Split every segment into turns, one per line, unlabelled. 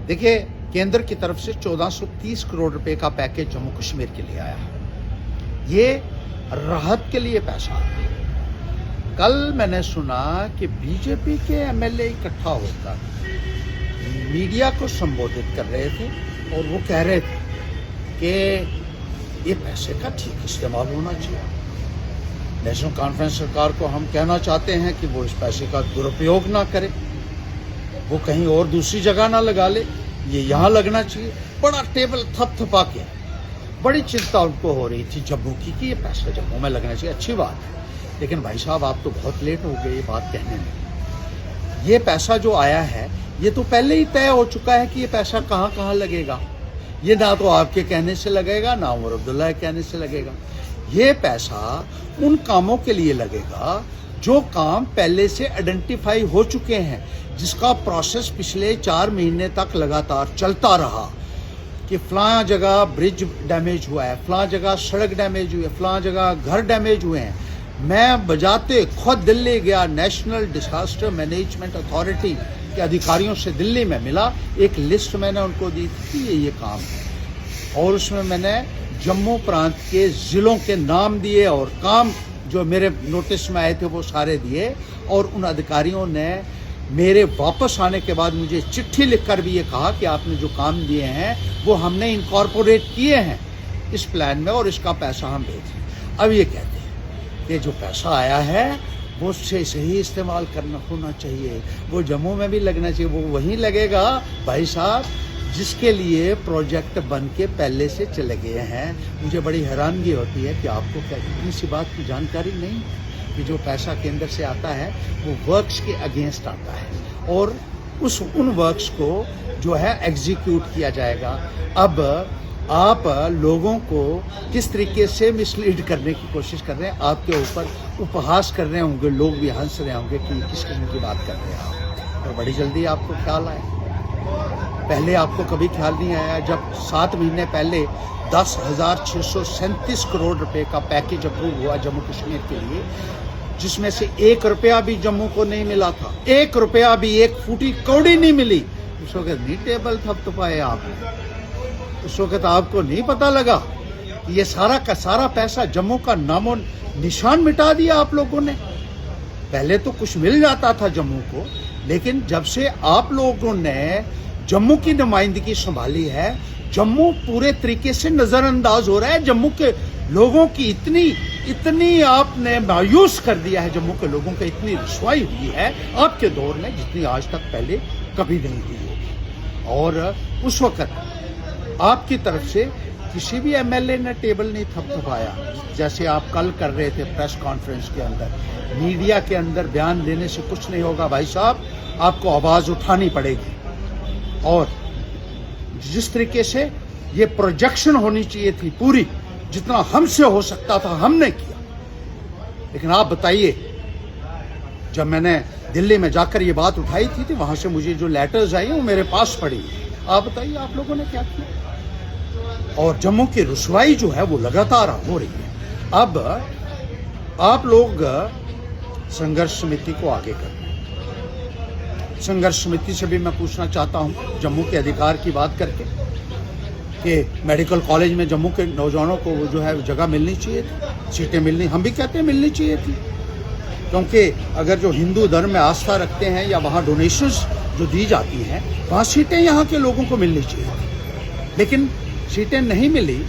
देखिए, केंद्र की तरफ से 1430 करोड़ रुपए का पैकेज जम्मू कश्मीर के लिए आया है। ये राहत के लिए पैसा है। कल मैंने सुना कि बीजेपी के एमएलए इकट्ठा होकर मीडिया को संबोधित कर रहे थे और वो कह रहे थे कि ये पैसे का ठीक इस्तेमाल होना चाहिए। नेशनल कॉन्फ्रेंस सरकार को हम कहना चाहते हैं कि वो इस पैसे का दुरुपयोग ना करे, वो कहीं और दूसरी जगह ना लगा ले, ये यहाँ लगना चाहिए। बड़ा टेबल थपथपा के बड़ी चिंता उनको हो रही थी जम्मू की कि ये पैसा जम्मू में लगना चाहिए। अच्छी बात है, लेकिन भाई साहब आप तो बहुत लेट हो गए ये बात कहने में। ये पैसा जो आया है ये तो पहले ही तय हो चुका है कि ये पैसा कहाँ कहाँ लगेगा। ये ना तो आपके कहने से लगेगा, ना उमर अब्दुल्ला के कहने से लगेगा। ये पैसा उन कामों के लिए लगेगा जो काम पहले से आइडेंटिफाई हो चुके हैं, जिसका प्रोसेस पिछले 4 महीने तक लगातार चलता रहा कि फलां जगह ब्रिज डैमेज हुआ है, फलां जगह सड़क डैमेज हुई है, फलां जगह घर डैमेज हुए हैं। मैं बजाते खुद दिल्ली गया, नेशनल डिजास्टर मैनेजमेंट अथॉरिटी के अधिकारियों से दिल्ली में मिला, एक लिस्ट मैंने उनको दी थी ये काम है, और उसमें मैंने जम्मू प्रांत के ज़िलों के नाम दिए और काम जो मेरे नोटिस में आए थे वो सारे दिए। और उन अधिकारियों ने मेरे वापस आने के बाद मुझे चिट्ठी लिखकर भी ये कहा कि आपने जो काम दिए हैं वो हमने इनकॉर्पोरेट किए हैं इस प्लान में और इसका पैसा हम भेजें। अब ये कहते हैं कि जो पैसा आया है वो उससे सही इस्तेमाल करना होना चाहिए, वो जम्मू में भी लगना चाहिए। वो वहीं लगेगा भाई साहब जिसके लिए प्रोजेक्ट बन के पहले से चले गए हैं। मुझे बड़ी हैरानगी होती है कि आपको क्या इतनी सी बात की जानकारी नहीं कि जो पैसा केंद्र से आता है वो वर्क्स के अगेंस्ट आता है और उन वर्क्स को जो है एग्जीक्यूट किया जाएगा। अब आप लोगों को किस तरीके से मिसलीड करने की कोशिश कर रहे हैं, आपके ऊपर उपहास कर रहे होंगे, लोग भी हंस रहे होंगे कि किस किस्म की बात कर रहे हैं आप, और बड़ी जल्दी आपको ख्याल आए। पहले आपको कभी ख्याल नहीं आया जब 7 महीने पहले 10,637 करोड़ रुपए का पैकेज अप्रूव हुआ जम्मू कश्मीर के लिए, जिसमें से 1 रुपया भी जम्मू को नहीं मिला था। 1 रुपया भी, 1 फूटी कौड़ी नहीं मिली। उस वक्त नहीं टेबल थपथपाए आपने, उस वक्त आपको नहीं पता लगा कि ये सारा का सारा पैसा जम्मू का नामो निशान मिटा दिया आप लोगों ने। पहले तो कुछ मिल जाता था जम्मू को, लेकिन जब से आप लोगों ने जम्मू की नुमाइंदगी संभाली है, जम्मू पूरे तरीके से नजरअंदाज हो रहा है। जम्मू के लोगों की इतनी आपने मायूस कर दिया है, जम्मू के लोगों को इतनी रुसवाई हुई है आपके दौर में जितनी आज तक पहले कभी नहीं हुई होगी। और उस वक्त आपकी तरफ से किसी भी एमएलए ने टेबल नहीं थपथपाया, जैसे आप कल कर रहे थे प्रेस कॉन्फ्रेंस के अंदर। मीडिया के अंदर बयान देने से कुछ नहीं होगा भाई साहब, आपको आवाज उठानी पड़ेगी। और जिस तरीके से ये प्रोजेक्शन होनी चाहिए थी पूरी, जितना हमसे हो सकता था हमने किया। लेकिन आप बताइए, जब मैंने दिल्ली में जाकर ये बात उठाई थी वहां से मुझे जो लेटर्स आई वो मेरे पास पड़ी। आप बताइए आप लोगों ने क्या किया। और जम्मू की रुसवाई जो है वो लगातार हो रही है। अब आप लोग संघर्ष समिति को आगे कर, संघर्ष समिति से भी मैं पूछना चाहता हूं जम्मू के अधिकार की बात करके कि मेडिकल कॉलेज में जम्मू के नौजवानों को वो जो है जगह मिलनी चाहिए थी, सीटें मिलनी, हम भी कहते हैं मिलनी चाहिए थी, क्योंकि अगर जो हिंदू धर्म में आस्था रखते हैं या वहाँ डोनेशंस जो दी जाती हैं वहाँ सीटें यहाँ के लोगों को मिलनी चाहिए थी। लेकिन सीटें नहीं मिली।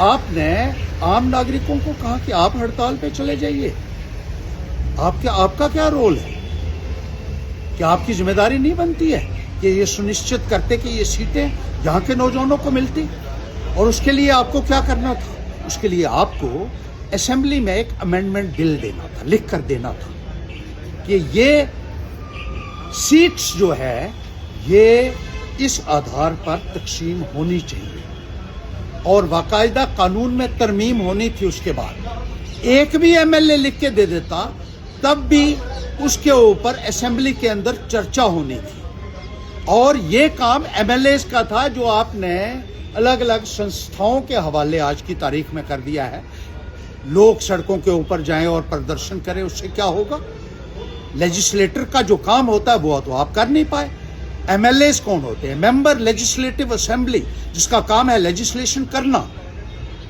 आपने आम नागरिकों को कहा कि आप हड़ताल पे चले जाइए। आपका क्या रोल है? क्या आपकी जिम्मेदारी नहीं बनती है कि ये सुनिश्चित करते कि ये सीटें यहाँ के नौजवानों को मिलती? और उसके लिए आपको क्या करना था? उसके लिए आपको असेंबली में एक अमेंडमेंट बिल देना था, लिख कर देना था कि ये सीट्स जो है ये इस आधार पर तकसीम होनी चाहिए और बाकायदा कानून में तरमीम होनी थी। उसके बाद एक भी एमएलए लिख के दे देता तब भी उसके ऊपर असेंबली के अंदर चर्चा होनी थी। और ये काम एमएलए का था जो आपने अलग अलग संस्थाओं के हवाले आज की तारीख में कर दिया है। लोग सड़कों के ऊपर जाएं और प्रदर्शन करें, उससे क्या होगा? लेजिस्लेटर का जो काम होता है वो तो आप कर नहीं पाए। MLAs कौन होते हैं? मेंबर लेजिस्लेटिव असेंबली, जिसका काम है लेजिस्लेशन करना।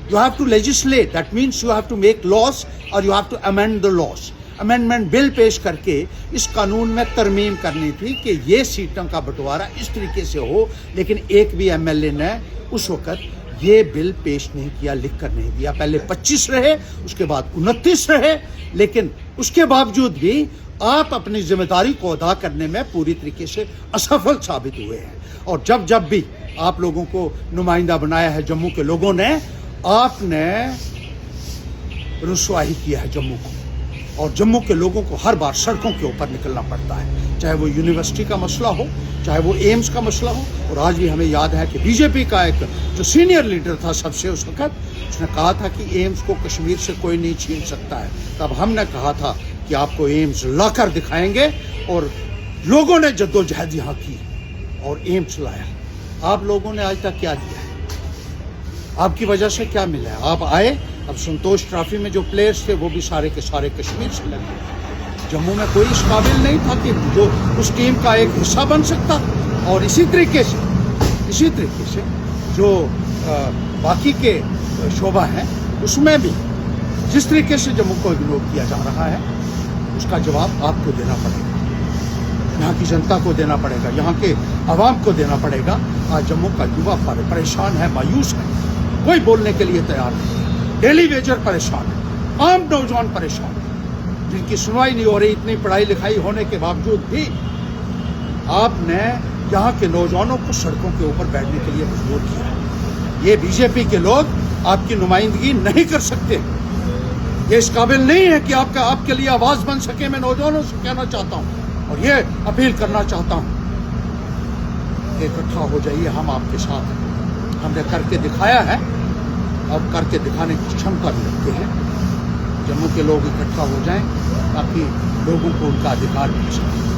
You have to legislate, that means you have to make laws or you have to amend the laws. Amendment bill पेश करके इस कानून में तरमीम करनी थी कि ये सीटों का बंटवारा इस तरीके से हो, लेकिन एक भी MLA ने उस वक्त ये बिल पेश नहीं किया, लिख कर नहीं दिया। पहले 25 रहे, उसके बाद 29 रहे, लेकिन उसके बावजूद भी आप अपनी जिम्मेदारी को अदा करने में पूरी तरीके से असफल साबित हुए हैं। और जब जब भी आप लोगों को नुमाइंदा बनाया है जम्मू के लोगों ने, आपने रुसवाई किया है जम्मू को, और जम्मू के लोगों को हर बार सड़कों के ऊपर निकलना पड़ता है, चाहे वो यूनिवर्सिटी का मसला हो, चाहे वो एम्स का मसला हो। और आज भी हमें याद है कि बीजेपी का एक जो सीनियर लीडर था सबसे उस वक्त, उसने कहा था कि एम्स को कश्मीर से कोई नहीं छीन सकता है। तब हमने कहा था कि आपको एम्स लाकर दिखाएंगे, और लोगों ने जद्दोजहद यहाँ की और एम्स लाया। आप लोगों ने आज तक क्या दिया है? आपकी वजह से क्या मिला है? आप आए, अब संतोष ट्रॉफी में जो प्लेयर्स थे वो भी सारे के सारे कश्मीर से लगे। जम्मू में कोई इस काबिल नहीं था कि जो उस टीम का एक हिस्सा बन सकता। और इसी तरीके से जो बाकी के शोबा हैं उसमें भी जिस तरीके से जम्मू को इग्नोर किया जा रहा है, उसका जवाब आपको देना पड़ेगा, यहाँ की जनता को देना पड़ेगा, यहाँ के आवाम को देना पड़ेगा। आज जम्मू का युवा परेशान है, मायूस है, कोई बोलने के लिए तैयार नहीं। डेली वेजर परेशान है, आम नौजवान परेशान है, जिनकी सुनवाई नहीं हो रही। इतनी पढ़ाई लिखाई होने के बावजूद भी आपने यहाँ के नौजवानों को सड़कों के ऊपर बैठने के लिए मजबूर किया है। ये बीजेपी के लोग आपकी नुमाइंदगी नहीं कर सकते, ये इस काबिल नहीं है कि आपके लिए आवाज बन सके। मैं नौजवानों से कहना चाहता हूँ और ये अपील करना चाहता हूँ कि इकट्ठा हो जाइए, हम आपके साथ हैं। हमने करके दिखाया है, अब करके दिखाने की क्षमता भी रखते हैं। जम्मू के लोग इकट्ठा हो जाएं ताकि लोगों को उनका अधिकार मिल सके।